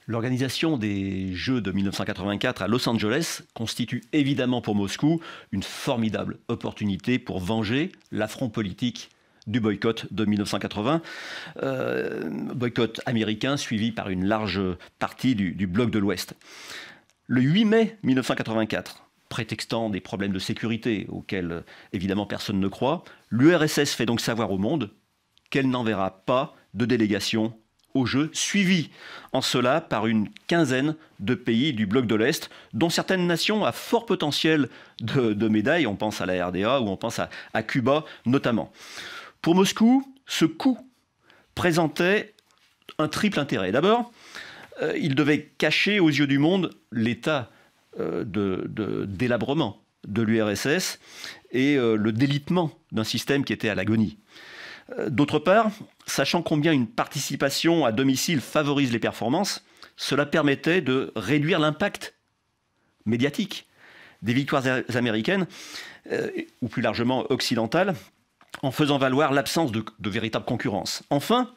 L'organisation des Jeux de 1984 à Los Angeles constitue évidemment pour Moscou une formidable opportunité pour venger l'affront politique du boycott de 1980, boycott américain suivi par une large partie du bloc de l'Ouest. Le 8 mai 1984, prétextant des problèmes de sécurité auxquels évidemment personne ne croit, l'URSS fait donc savoir au monde qu'elle n'enverra pas de délégation aux Jeux, suivi en cela par une quinzaine de pays du bloc de l'Est, dont certaines nations à fort potentiel de médailles. On pense à la RDA ou on pense à Cuba notamment. Pour Moscou, ce coup présentait un triple intérêt. D'abord, il devait cacher aux yeux du monde l'état de délabrement de l'URSS et le délitement d'un système qui était à l'agonie. D'autre part, sachant combien une participation à domicile favorise les performances, cela permettait de réduire l'impact médiatique des victoires américaines, ou plus largement occidentales, en faisant valoir l'absence de véritable concurrence. Enfin,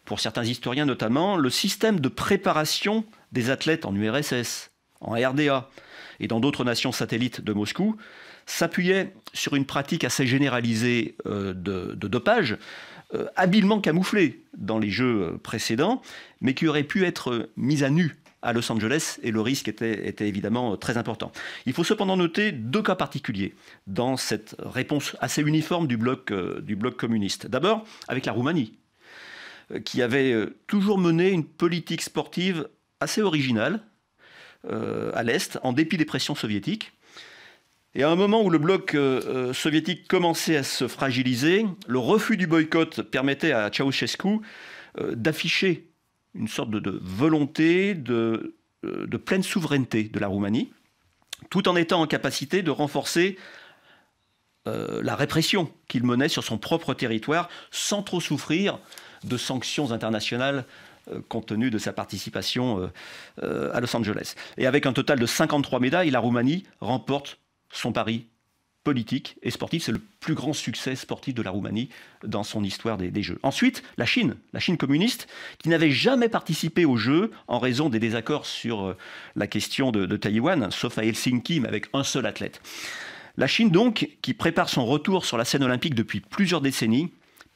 pour certains historiens notamment, le système de préparation des athlètes en URSS, en RDA et dans d'autres nations satellites de Moscou s'appuyait sur une pratique assez généralisée de dopage, habilement camouflée dans les Jeux précédents, mais qui aurait pu être mise à nu à Los Angeles, et le risque était évidemment très important. Il faut cependant noter deux cas particuliers dans cette réponse assez uniforme du bloc communiste. D'abord, avec la Roumanie, qui avait toujours mené une politique sportive assez originale à l'Est, en dépit des pressions soviétiques. Et à un moment où le bloc soviétique commençait à se fragiliser, le refus du boycott permettait à Ceausescu d'afficher une sorte de volonté de pleine souveraineté de la Roumanie, tout en étant en capacité de renforcer la répression qu'il menait sur son propre territoire, sans trop souffrir de sanctions internationales compte tenu de sa participation à Los Angeles. Et avec un total de 53 médailles, la Roumanie remporte son pari politique et sportif. C'est le plus grand succès sportif de la Roumanie dans son histoire des Jeux. Ensuite, la Chine communiste, qui n'avait jamais participé aux Jeux en raison des désaccords sur la question de Taïwan, sauf à Helsinki, mais avec un seul athlète. La Chine, donc, qui prépare son retour sur la scène olympique depuis plusieurs décennies,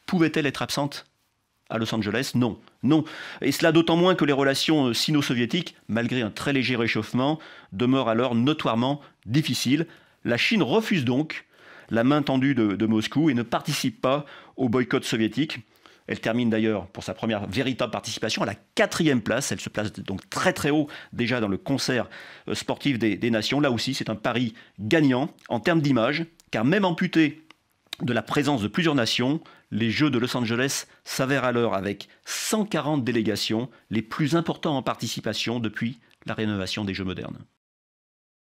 pouvait-elle être absente à Los Angeles? Non. Non. Et cela d'autant moins que les relations sino-soviétiques, malgré un très léger réchauffement, demeurent alors notoirement difficiles. La Chine refuse donc la main tendue de Moscou et ne participe pas au boycott soviétique. Elle termine d'ailleurs pour sa première véritable participation à la 4e place. Elle se place donc très très haut déjà dans le concert sportif des nations. Là aussi, c'est un pari gagnant en termes d'image, car même amputé de la présence de plusieurs nations, les Jeux de Los Angeles s'avèrent alors avec 140 délégations, les plus importants en participation depuis la rénovation des Jeux modernes.